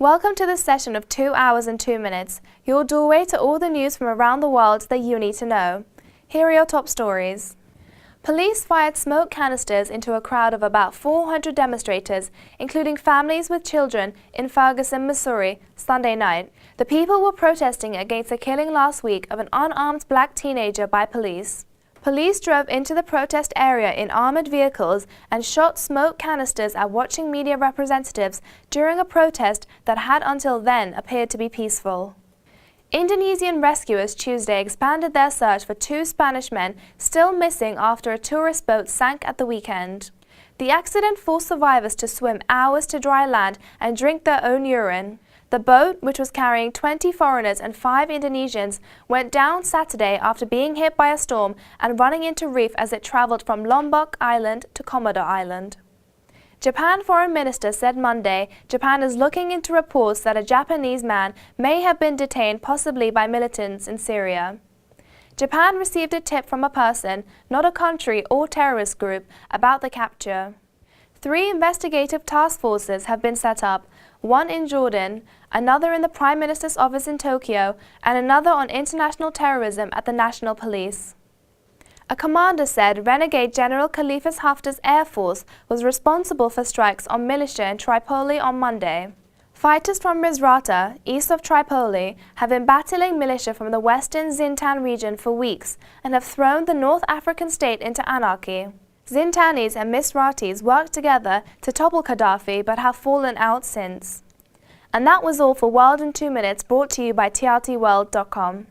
Welcome to this session of 2 hours and 2 minutes, your doorway to all the news from around the world that you need to know. Here are your top stories. Police fired smoke canisters into a crowd of about 400 demonstrators, including families with children, in Ferguson, Missouri, Sunday night. The people were protesting against the killing last week of an unarmed black teenager by police. Police drove into the protest area in armored vehicles and shot smoke canisters at watching media representatives during a protest that had until then appeared to be peaceful. Indonesian rescuers Tuesday expanded their search for 2 Spanish men still missing after a tourist boat sank at the weekend. The accident forced survivors to swim hours to dry land and drink their own urine. The boat, which was carrying 20 foreigners and 5 Indonesians, went down Saturday after being hit by a storm and running into reef as it traveled from Lombok Island to Komodo Island. Japan Foreign Minister said Monday Japan is looking into reports that a Japanese man may have been detained possibly by militants in Syria. Japan received a tip from a person, not a country or terrorist group, about the capture. 3 investigative task forces have been set up, one in Jordan, another in the Prime Minister's office in Tokyo, and another on international terrorism at the National Police. A commander said renegade General Khalifa Haftar's Air Force was responsible for strikes on militia in Tripoli on Monday. Fighters from Misrata, east of Tripoli, have been battling militia from the western Zintan region for weeks and have thrown the North African state into anarchy. Zintanis and Misratis worked together to topple Gaddafi but have fallen out since. And that was all for World in 2 Minutes, brought to you by trtworld.com.